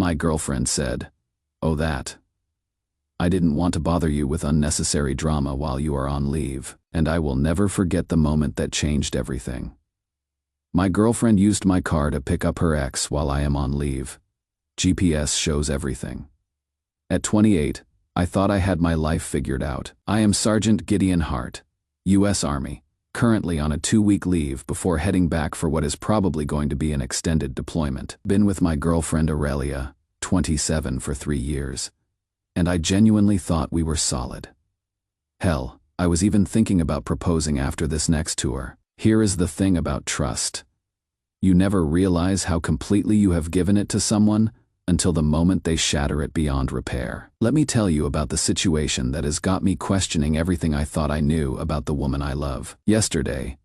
My girlfriend said, "Oh, that. I didn't want to bother you with unnecessary drama while you are on leave, and I will never forget the moment that changed everything. My girlfriend used my car to pick up her ex while I am on leave. GPS shows everything. At 28, I thought I had my life figured out. I am Sergeant Gideon Hart, U.S. Army, currently on a 2-week leave before heading back for what is probably going to be an extended deployment. Been with my girlfriend Aurelia, 27, for 3 years, and I genuinely thought we were solid. Hell, I was even thinking about proposing after this next tour. Here is the thing about trust. You never realize how completely you have given it to someone until the moment they shatter it beyond repair. Let me tell you about the situation that has got me questioning everything I thought I knew about the woman I love. Yesterday,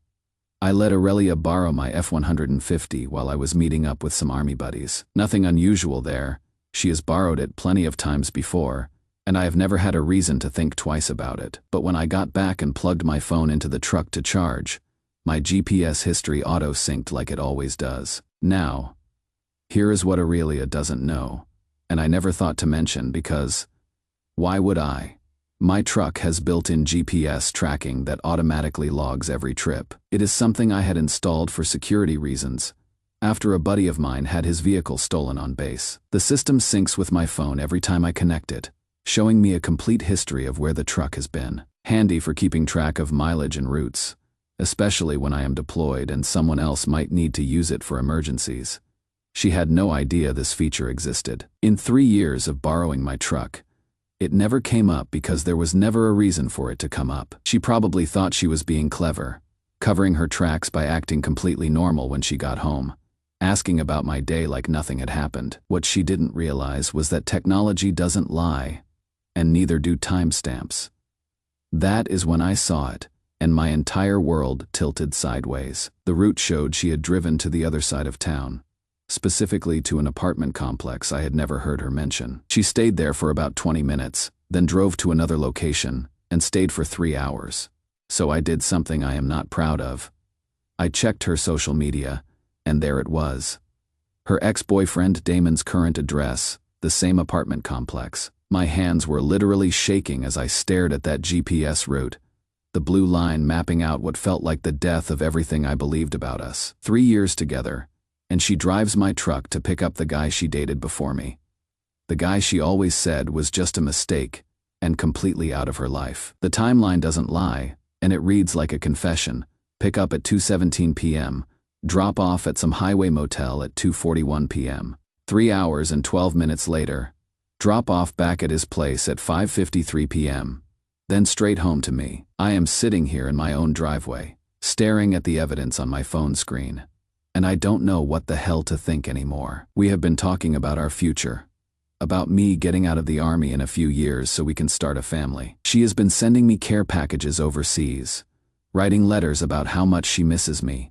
I let Aurelia borrow my F-150 while I was meeting up with some Army buddies. Nothing unusual there. She has borrowed it plenty of times before, and I have never had a reason to think twice about it. But when I got back and plugged my phone into the truck to charge, my GPS history auto-synced like it always does. Now, here is what Aurelia doesn't know, and I never thought to mention because, why would I? My truck has built-in GPS tracking that automatically logs every trip. It is something I had installed for security reasons, after a buddy of mine had his vehicle stolen on base. The system syncs with my phone every time I connect it, showing me a complete history of where the truck has been. Handy for keeping track of mileage and routes, especially when I am deployed and someone else might need to use it for emergencies. She had no idea this feature existed. In 3 years of borrowing my truck, it never came up because there was never a reason for it to come up. She probably thought she was being clever, covering her tracks by acting completely normal when she got home, asking about my day like nothing had happened. What she didn't realize was that technology doesn't lie, and neither do timestamps. That is when I saw it, and my entire world tilted sideways. The route showed she had driven to the other side of town, specifically to an apartment complex I had never heard her mention. She stayed there for about 20 minutes, then drove to another location, and stayed for 3 hours. So I did something I am not proud of. I checked her social media, and there it was. Her ex-boyfriend Damon's current address, the same apartment complex. My hands were literally shaking as I stared at that GPS route, the blue line mapping out what felt like the death of everything I believed about us. 3 years together, and she drives my truck to pick up the guy she dated before me. The guy she always said was just a mistake and completely out of her life. The timeline doesn't lie, and it reads like a confession. Pick up at 2:17 p.m., drop off at some highway motel at 2:41 p.m. 3 hours and 12 minutes later, drop off back at his place at 5:53 p.m., then straight home to me. I am sitting here in my own driveway, staring at the evidence on my phone screen, and I don't know what the hell to think anymore. We have been talking about our future, about me getting out of the Army in a few years so we can start a family. She has been sending me care packages overseas, writing letters about how much she misses me,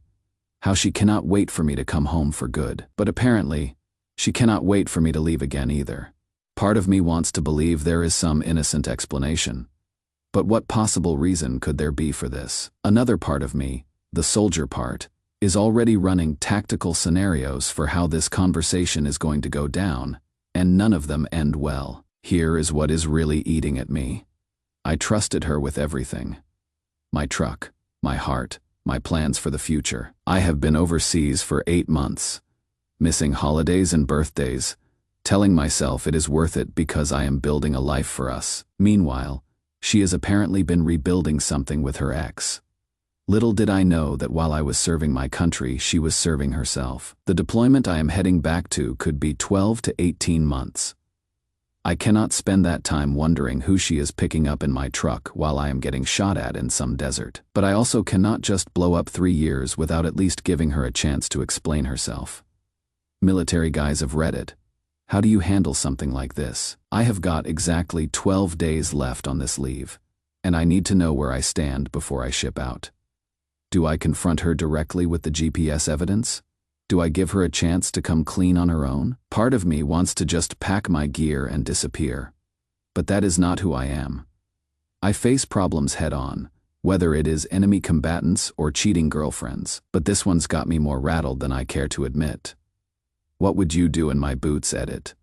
how she cannot wait for me to come home for good. But apparently, she cannot wait for me to leave again either. Part of me wants to believe there is some innocent explanation. But what possible reason could there be for this? Another part of me, the soldier part, is already running tactical scenarios for how this conversation is going to go down, and none of them end well. Here is what is really eating at me. I trusted her with everything. My truck, my heart, my plans for the future. I have been overseas for 8 months, missing holidays and birthdays, telling myself it is worth it because I am building a life for us. Meanwhile, she has apparently been rebuilding something with her ex. Little did I know that while I was serving my country, she was serving herself. The deployment I am heading back to could be 12 to 18 months. I cannot spend that time wondering who she is picking up in my truck while I am getting shot at in some desert. But I also cannot just blow up 3 years without at least giving her a chance to explain herself. Military guys have read it. How do you handle something like this? I have got exactly 12 days left on this leave, and I need to know where I stand before I ship out. Do I confront her directly with the GPS evidence? Do I give her a chance to come clean on her own? Part of me wants to just pack my gear and disappear. But that is not who I am. I face problems head-on, whether it is enemy combatants or cheating girlfriends. But this one's got me more rattled than I care to admit. What would you do in my boots? Edit.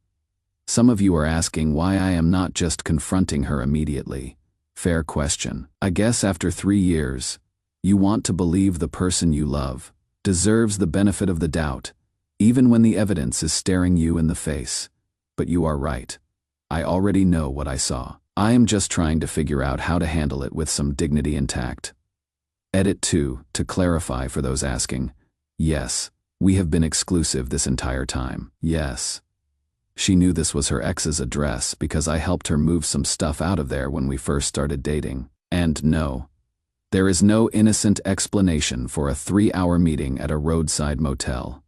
Some of you are asking why I am not just confronting her immediately. Fair question. I guess after 3 years, you want to believe the person you love deserves the benefit of the doubt, even when the evidence is staring you in the face. But you are right. I already know what I saw. I am just trying to figure out how to handle it with some dignity intact. Edit 2, to clarify for those asking. Yes, we have been exclusive this entire time. Yes. She knew this was her ex's address because I helped her move some stuff out of there when we first started dating. And no, there is no innocent explanation for a 3-hour meeting at a roadside motel.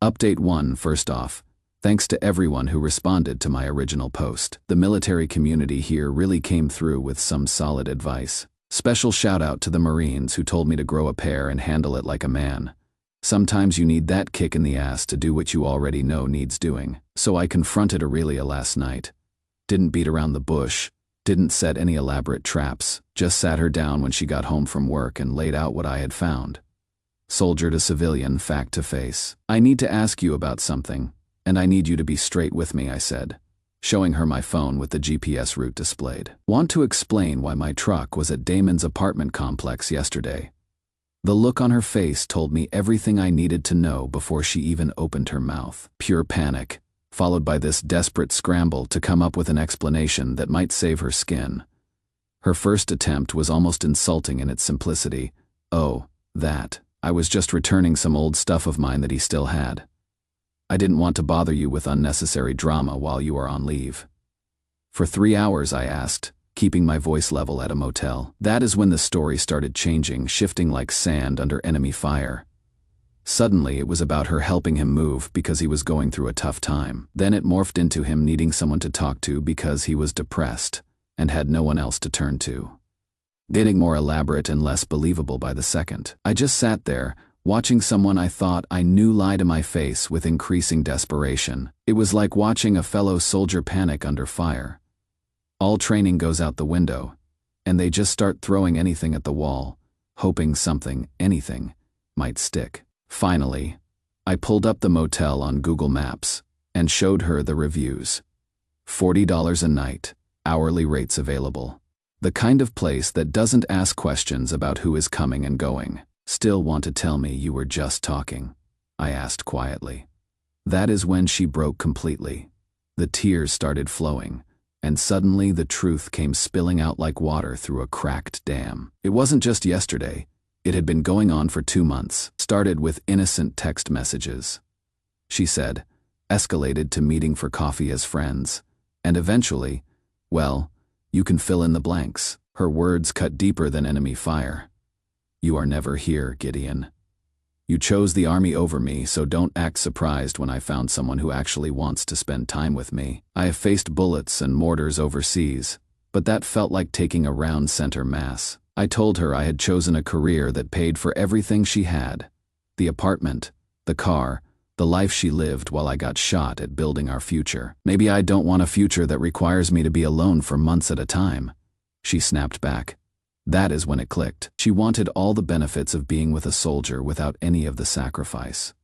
Update 1. First off, thanks to everyone who responded to my original post. The military community here really came through with some solid advice. Special shout out to the Marines who told me to grow a pair and handle it like a man. Sometimes you need that kick in the ass to do what you already know needs doing. So I confronted Aurelia last night. Didn't beat around the bush, didn't set any elaborate traps, just sat her down when she got home from work and laid out what I had found. Soldier to civilian, fact to face. I need to ask you about something, and I need you to be straight with me, I said, showing her my phone with the GPS route displayed. Want to explain why my truck was at Damon's apartment complex yesterday. The look on her face told me everything I needed to know before she even opened her mouth. Pure panic, followed by this desperate scramble to come up with an explanation that might save her skin. Her first attempt was almost insulting in its simplicity. Oh, that. I was just returning some old stuff of mine that he still had. I didn't want to bother you with unnecessary drama while you are on leave. For 3 hours, I asked, keeping my voice level at a motel. That is when the story started changing, shifting like sand under enemy fire. Suddenly, it was about her helping him move because he was going through a tough time. Then it morphed into him needing someone to talk to because he was depressed and had no one else to turn to. Getting more elaborate and less believable by the second. I just sat there, watching someone I thought I knew lie to my face with increasing desperation. It was like watching a fellow soldier panic under fire. All training goes out the window, and they just start throwing anything at the wall, hoping something, anything, might stick. Finally, I pulled up the motel on Google Maps and showed her the reviews. $40 a night, hourly rates available. The kind of place that doesn't ask questions about who is coming and going. Still want to tell me you were just talking? I asked quietly. That is when she broke completely. The tears started flowing. And suddenly the truth came spilling out like water through a cracked dam. It wasn't just yesterday. It had been going on for 2 months. Started with innocent text messages. She said, escalated to meeting for coffee as friends. And eventually, well, you can fill in the blanks. Her words cut deeper than enemy fire. You are never here, Gideon. You chose the army over me, so don't act surprised when I found someone who actually wants to spend time with me. I have faced bullets and mortars overseas, but that felt like taking a round center mass. I told her I had chosen a career that paid for everything she had. The apartment, the car, the life she lived while I got shot at building our future. Maybe I don't want a future that requires me to be alone for months at a time. She snapped back. That is when it clicked. She wanted all the benefits of being with a soldier without any of the sacrifice.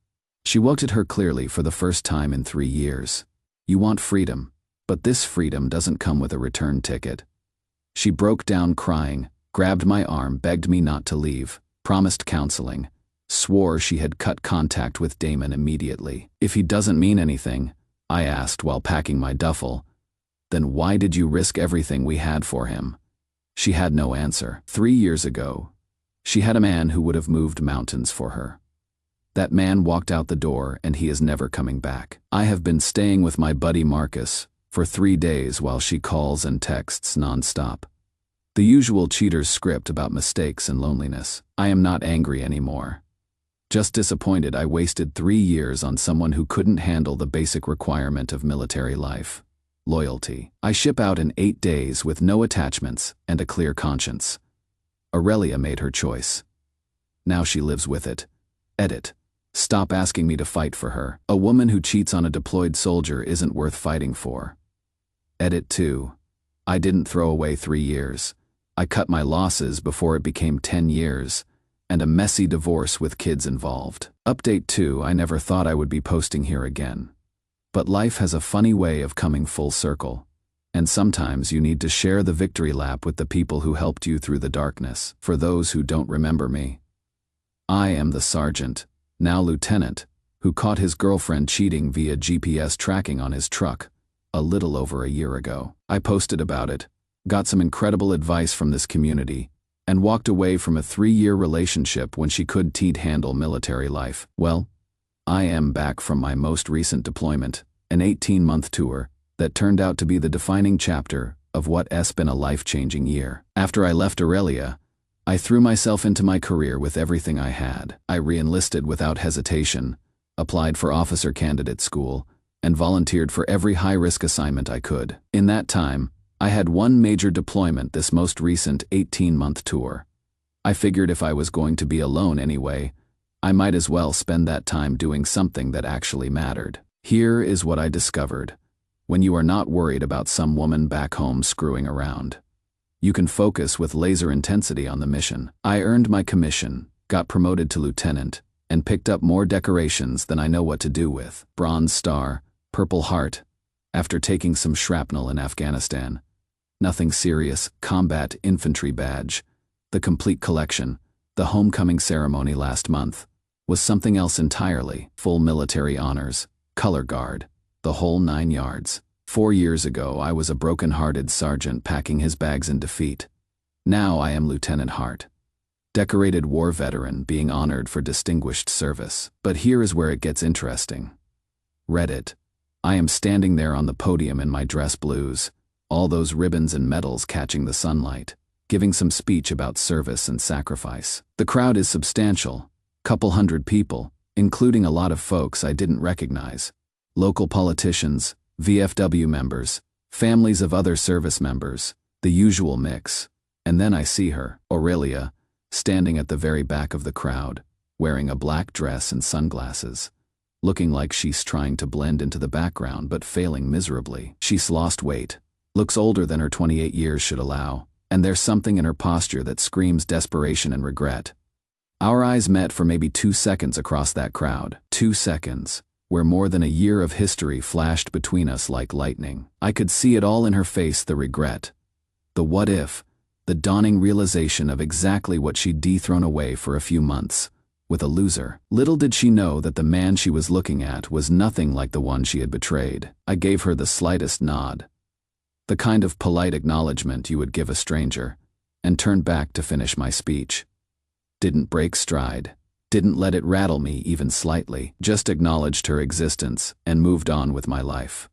She looked at her clearly for the first time in 3 years. You want freedom, but this freedom doesn't come with a return ticket. She broke down crying, grabbed my arm, begged me not to leave, promised counseling, swore she had cut contact with Damon immediately. If he doesn't mean anything, I asked while packing my duffel, then why did you risk everything we had for him? She had no answer. 3 years ago, she had a man who would have moved mountains for her. That man walked out the door and he is never coming back. I have been staying with my buddy Marcus for 3 days while she calls and texts nonstop. The usual cheater's script about mistakes and loneliness. I am not angry anymore. Just disappointed I wasted 3 years on someone who couldn't handle the basic requirement of military life. Loyalty. I ship out in 8 days with no attachments and a clear conscience. Aurelia made her choice. Now she lives with it. Edit. Stop asking me to fight for her. A woman who cheats on a deployed soldier isn't worth fighting for. Edit 2. I didn't throw away 3 years. I cut my losses before it became 10 years, and a messy divorce with kids involved. Update 2. I never thought I would be posting here again. But life has a funny way of coming full circle. And sometimes you need to share the victory lap with the people who helped you through the darkness. For those who don't remember me, I am the sergeant, now lieutenant, who caught his girlfriend cheating via GPS tracking on his truck a little over a year ago. I posted about it, got some incredible advice from this community, and walked away from a 3-year relationship when she couldn't handle military life. Well, I am back from my most recent deployment, an 18-month tour that turned out to be the defining chapter of what's been a life-changing year. After I left Aurelia, I threw myself into my career with everything I had. I re-enlisted without hesitation, applied for officer candidate school, and volunteered for every high-risk assignment I could. In that time, I had one major deployment this most recent 18-month tour. I figured if I was going to be alone anyway, I might as well spend that time doing something that actually mattered. Here is what I discovered. When you are not worried about some woman back home screwing around, you can focus with laser intensity on the mission. I earned my commission, got promoted to lieutenant, and picked up more decorations than I know what to do with. Bronze Star, Purple Heart, after taking some shrapnel in Afghanistan. Nothing serious, Combat Infantry Badge, the complete collection. The homecoming ceremony last month was something else entirely. Full military honors, color guard, the whole 9 yards. 4 years ago, I was a broken-hearted sergeant packing his bags in defeat. Now I am Lieutenant Hart, decorated war veteran being honored for distinguished service. But here is where it gets interesting. Reddit. I am standing there on the podium in my dress blues, all those ribbons and medals catching the sunlight, giving some speech about service and sacrifice. The crowd is substantial, couple hundred people, including a lot of folks I didn't recognize. Local politicians, VFW members, families of other service members, the usual mix. And then I see her, Aurelia, standing at the very back of the crowd, wearing a black dress and sunglasses, looking like she's trying to blend into the background but failing miserably. She's lost weight, looks older than her 28 years should allow, and there's something in her posture that screams desperation and regret. Our eyes met for maybe 2 seconds across that crowd. 2 seconds, where more than a year of history flashed between us like lightning. I could see it all in her face, the regret, the what if, the dawning realization of exactly what she'd dethroned away for a few months, with a loser. Little did she know that the man she was looking at was nothing like the one she had betrayed. I gave her the slightest nod, the kind of polite acknowledgement you would give a stranger, and turned back to finish my speech. Didn't break stride, didn't let it rattle me even slightly, just acknowledged her existence and moved on with my life.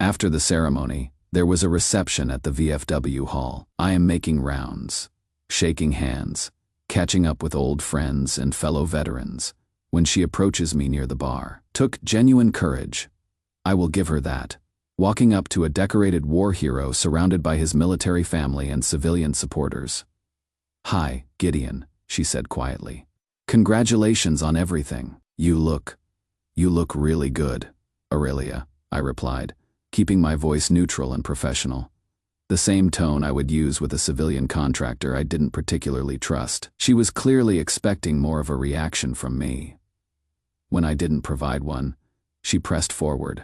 After the ceremony, there was a reception at the VFW hall. I am making rounds, shaking hands, catching up with old friends and fellow veterans, when she approaches me near the bar. Took genuine courage, I will give her that, walking up to a decorated war hero surrounded by his military family and civilian supporters. "Hi, Gideon," she said quietly. "Congratulations on everything. You look really good, Aurelia," I replied, keeping my voice neutral and professional, the same tone I would use with a civilian contractor I didn't particularly trust. She was clearly expecting more of a reaction from me. When I didn't provide one, she pressed forward.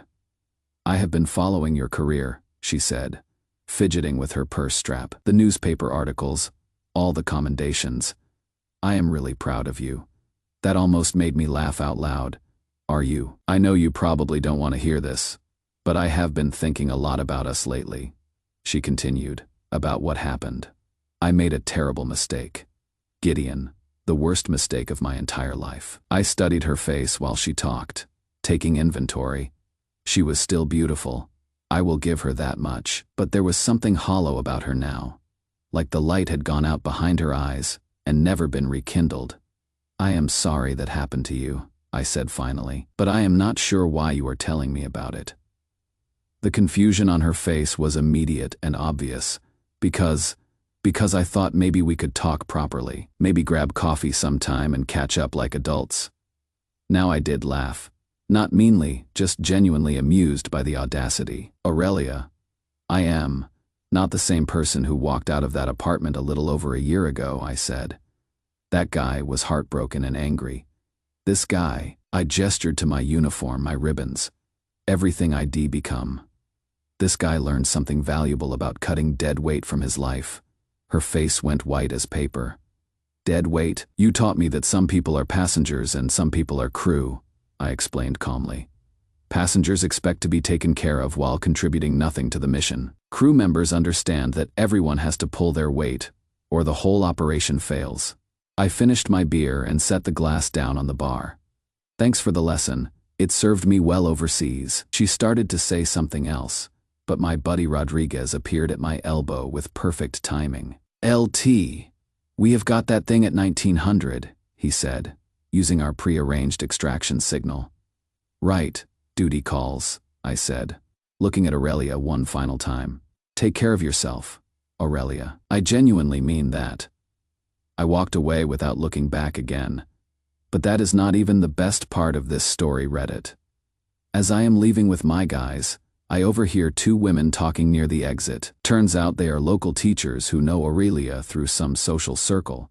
"I have been following your career," she said, fidgeting with her purse strap. "The newspaper articles, all the commendations. I am really proud of you." That almost made me laugh out loud. "Are you?" "I know you probably don't want to hear this, but I have been thinking a lot about us lately," she continued, "about what happened. I made a terrible mistake. Gideon, the worst mistake of my entire life." I studied her face while she talked, taking inventory. She was still beautiful, I will give her that much, but there was something hollow about her now, like the light had gone out behind her eyes and never been rekindled. "I am sorry that happened to you," I said finally, "but I am not sure why you are telling me about it." The confusion on her face was immediate and obvious, because I thought maybe we could talk properly, maybe grab coffee sometime and catch up like adults. Now I did laugh, not meanly, just genuinely amused by the audacity. "Aurelia, I am not the same person who walked out of that apartment a little over a year ago," I said. "That guy was heartbroken and angry. This guy," I gestured to my uniform, my ribbons, everything I'd become. This guy learned something valuable about cutting dead weight from his life. Her face went white as paper. Dead weight? You taught me that some people are passengers and some people are crew, I explained calmly. Passengers expect to be taken care of while contributing nothing to the mission. Crew members understand that everyone has to pull their weight, or the whole operation fails. I finished my beer and set the glass down on the bar. Thanks for the lesson. It served me well overseas. She started to say something else, but my buddy Rodriguez appeared at my elbow with perfect timing. LT, we have got that thing at 1900, he said, using our pre-arranged extraction signal. Right, duty calls, I said, looking at Aurelia one final time. Take care of yourself, Aurelia. I genuinely mean that. I walked away without looking back again. But that is not even the best part of this story, Reddit. As I am leaving with my guys, I overhear two women talking near the exit. Turns out they are local teachers who know Aurelia through some social circle.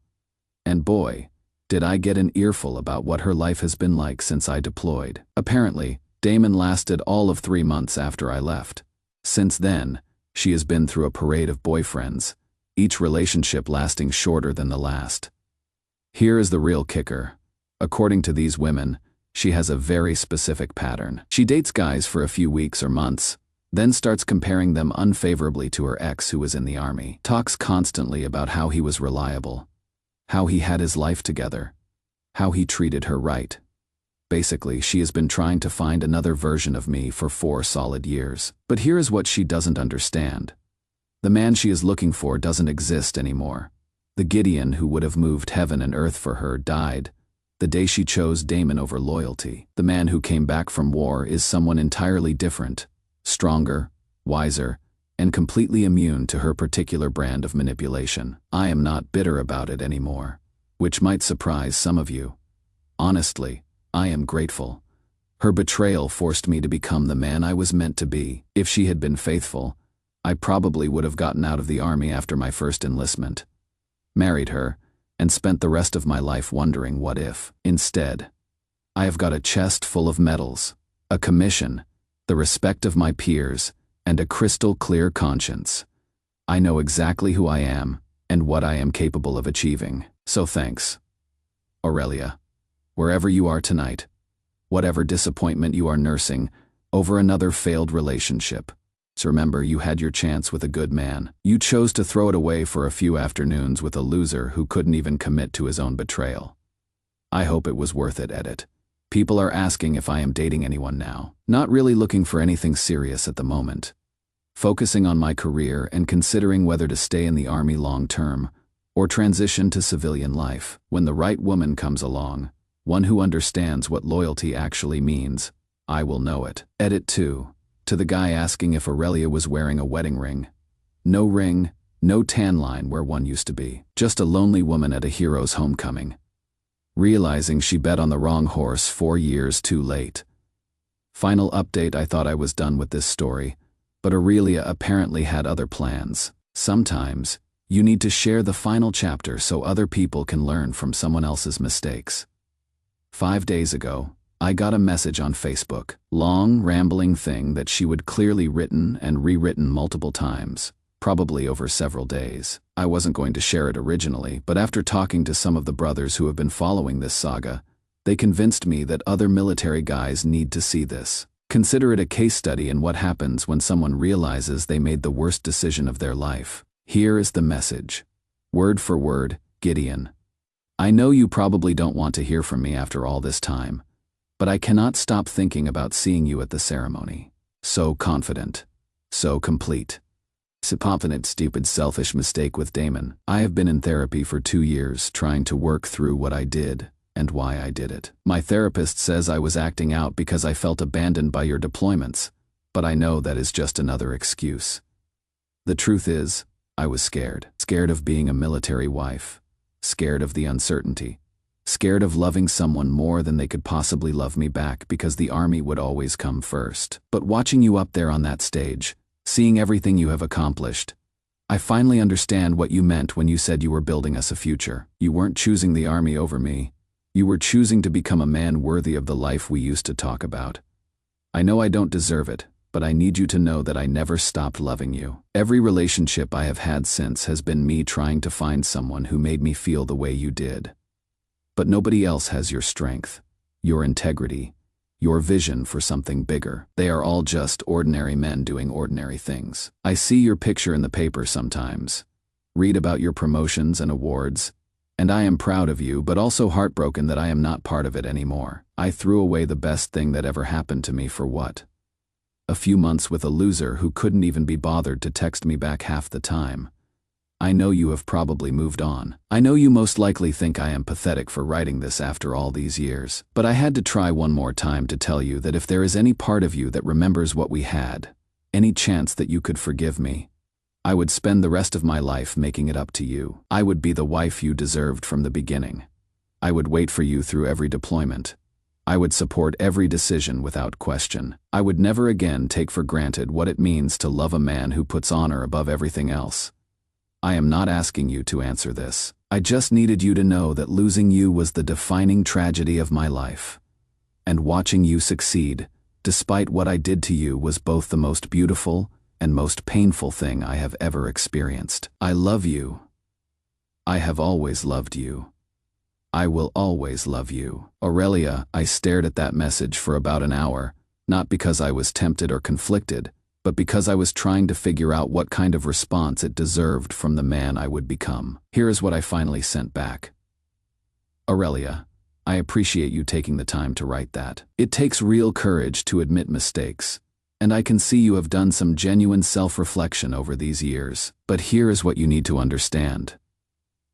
And boy, did I get an earful about what her life has been like since I deployed. Apparently, Damon lasted all of 3 months after I left. Since then, she has been through a parade of boyfriends, each relationship lasting shorter than the last. Here is the real kicker. According to these women, she has a very specific pattern. She dates guys for a few weeks or months, then starts comparing them unfavorably to her ex who was in the army. Talks constantly about how he was reliable, how he had his life together, how he treated her right. Basically, she has been trying to find another version of me for 4 solid years. But here is what she doesn't understand. The man she is looking for doesn't exist anymore. The Gideon who would have moved heaven and earth for her died the day she chose Damon over loyalty. The man who came back from war is someone entirely different, stronger, wiser, and completely immune to her particular brand of manipulation. I am not bitter about it anymore, which might surprise some of you. Honestly, I am grateful. Her betrayal forced me to become the man I was meant to be. If she had been faithful, I probably would have gotten out of the army after my first enlistment, married her, and spent the rest of my life wondering what if. Instead, I have got a chest full of medals, a commission, the respect of my peers, and a crystal clear conscience. I know exactly who I am and what I am capable of achieving. So thanks, Aurelia, wherever you are tonight, whatever disappointment you are nursing over another failed relationship. So remember, you had your chance with a good man. You chose to throw it away for a few afternoons with a loser who couldn't even commit to his own betrayal. I hope it was worth it, Edit. People are asking if I am dating anyone now. Not really looking for anything serious at the moment. Focusing on my career and considering whether to stay in the army long term or transition to civilian life. When the right woman comes along, one who understands what loyalty actually means, I will know it. Edit 2. To the guy asking if Aurelia was wearing a wedding ring. No ring, no tan line where one used to be. Just a lonely woman at a hero's homecoming, realizing she bet on the wrong horse 4 years too late. Final update: I thought I was done with this story, but Aurelia apparently had other plans. Sometimes, you need to share the final chapter so other people can learn from someone else's mistakes. 5 days ago, I got a message on Facebook. Long, rambling thing that she would clearly written and rewritten multiple times, probably over several days. I wasn't going to share it originally, but after talking to some of the brothers who have been following this saga, they convinced me that other military guys need to see this. Consider it a case study in what happens when someone realizes they made the worst decision of their life. Here is the message. Word for word, Gideon. I know you probably don't want to hear from me after all this time, but I cannot stop thinking about seeing you at the ceremony. So confident. So complete. Confident, stupid, selfish mistake with Damon. I have been in therapy for 2 years trying to work through what I did and why I did it. My therapist says I was acting out because I felt abandoned by your deployments, but I know that is just another excuse. The truth is, I was scared. Scared of being a military wife. Scared of the uncertainty. Scared of loving someone more than they could possibly love me back because the army would always come first. But watching you up there on that stage, seeing everything you have accomplished, I finally understand what you meant when you said you were building us a future. You weren't choosing the army over me. You were choosing to become a man worthy of the life we used to talk about. I know I don't deserve it, but I need you to know that I never stopped loving you. Every relationship I have had since has been me trying to find someone who made me feel the way you did. But nobody else has your strength, your integrity, your vision for something bigger. They are all just ordinary men doing ordinary things. I see your picture in the paper sometimes, read about your promotions and awards, and I am proud of you, but also heartbroken that I am not part of it anymore. I threw away the best thing that ever happened to me for what? A few months with a loser who couldn't even be bothered to text me back half the time. I know you have probably moved on. I know you most likely think I am pathetic for writing this after all these years, but I had to try one more time to tell you that if there is any part of you that remembers what we had, any chance that you could forgive me, I would spend the rest of my life making it up to you. I would be the wife you deserved from the beginning. I would wait for you through every deployment. I would support every decision without question. I would never again take for granted what it means to love a man who puts honor above everything else. I am not asking you to answer this. I just needed you to know that losing you was the defining tragedy of my life. And watching you succeed, despite what I did to you, was both the most beautiful and most painful thing I have ever experienced. I love you. I have always loved you. I will always love you. Aurelia, I stared at that message for about an hour, not because I was tempted or conflicted, but because I was trying to figure out what kind of response it deserved from the man I would become. Here is what I finally sent back. Aurelia, I appreciate you taking the time to write that. It takes real courage to admit mistakes, and I can see you have done some genuine self-reflection over these years. But here is what you need to understand.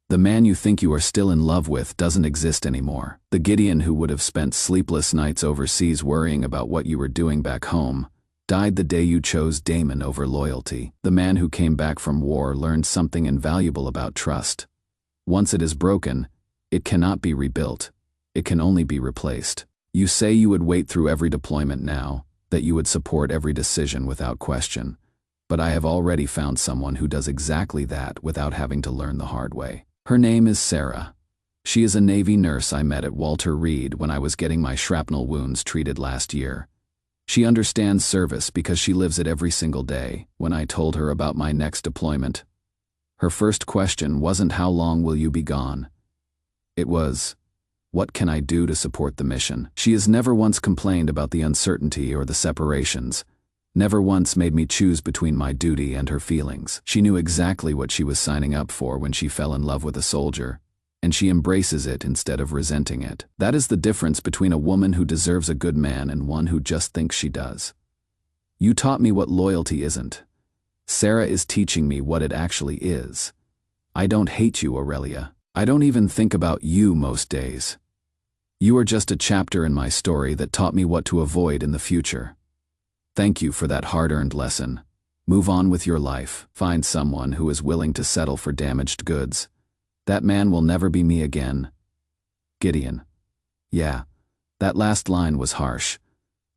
The man you think you are still in love with doesn't exist anymore. The Gideon who would have spent sleepless nights overseas worrying about what you were doing back home died the day you chose Damon over loyalty. The man who came back from war learned something invaluable about trust. Once it is broken, it cannot be rebuilt. It can only be replaced. You say you would wait through every deployment now, that you would support every decision without question. But I have already found someone who does exactly that without having to learn the hard way. Her name is Sarah. She is a Navy nurse I met at Walter Reed when I was getting my shrapnel wounds treated last year. She understands service because she lives it every single day. When I told her about my next deployment, her first question wasn't how long will you be gone? It was, what can I do to support the mission? She has never once complained about the uncertainty or the separations, never once made me choose between my duty and her feelings. She knew exactly what she was signing up for when she fell in love with a soldier, and she embraces it instead of resenting it. That is the difference between a woman who deserves a good man and one who just thinks she does. You taught me what loyalty isn't. Sarah is teaching me what it actually is. I don't hate you, Aurelia. I don't even think about you most days. You are just a chapter in my story that taught me what to avoid in the future. Thank you for that hard-earned lesson. Move on with your life. Find someone who is willing to settle for damaged goods. That man will never be me again. Gideon. Yeah, that last line was harsh.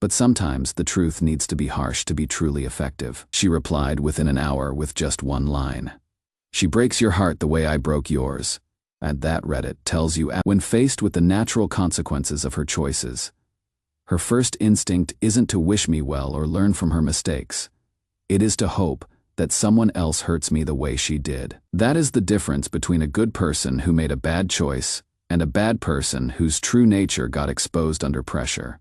But sometimes the truth needs to be harsh to be truly effective. She replied within an hour with just one line. She breaks your heart the way I broke yours. And that, Reddit tells you, when faced with the natural consequences of her choices, her first instinct isn't to wish me well or learn from her mistakes. It is to hope that someone else hurts me the way she did. That is the difference between a good person who made a bad choice and a bad person whose true nature got exposed under pressure.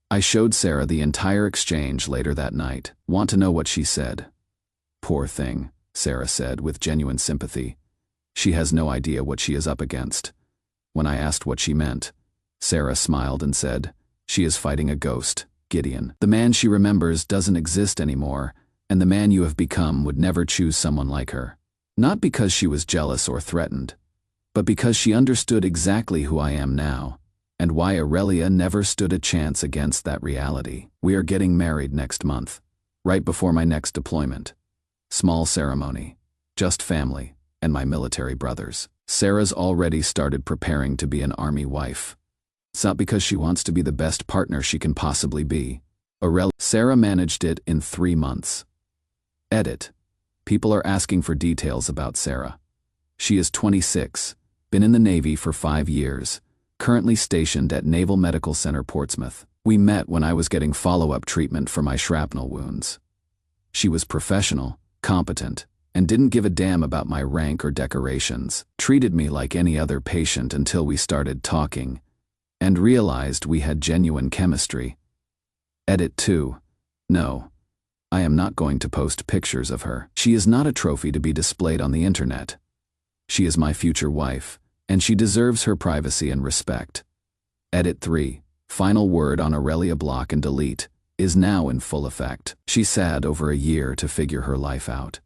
I showed Sarah the entire exchange later that night. Want to know what she said? Poor thing, Sarah said with genuine sympathy. She has no idea what she is up against. When I asked what she meant, Sarah smiled and said, she is fighting a ghost, Gideon. The man she remembers doesn't exist anymore, and the man you have become would never choose someone like her. Not because she was jealous or threatened, but because she understood exactly who I am now, and why Aurelia never stood a chance against that reality. We are getting married next month, right before my next deployment. Small ceremony, just family, and my military brothers. Sarah's already started preparing to be an army wife. It's not because she wants to be the best partner she can possibly be. Sarah managed it in 3 months. Edit. People are asking for details about Sarah. She is 26, been in the Navy for 5 years, currently stationed at Naval Medical Center Portsmouth. We met when I was getting follow-up treatment for my shrapnel wounds. She was professional, competent, and didn't give a damn about my rank or decorations, treated me like any other patient until we started talking, and realized we had genuine chemistry. Edit 2. No, I am not going to post pictures of her. She is not a trophy to be displayed on the internet. She is my future wife, and she deserves her privacy and respect. Edit 3. Final word on Aurelia block and delete is now in full effect. She sad over a year to figure her life out.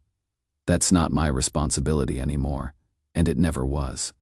That's not my responsibility anymore, and it never was.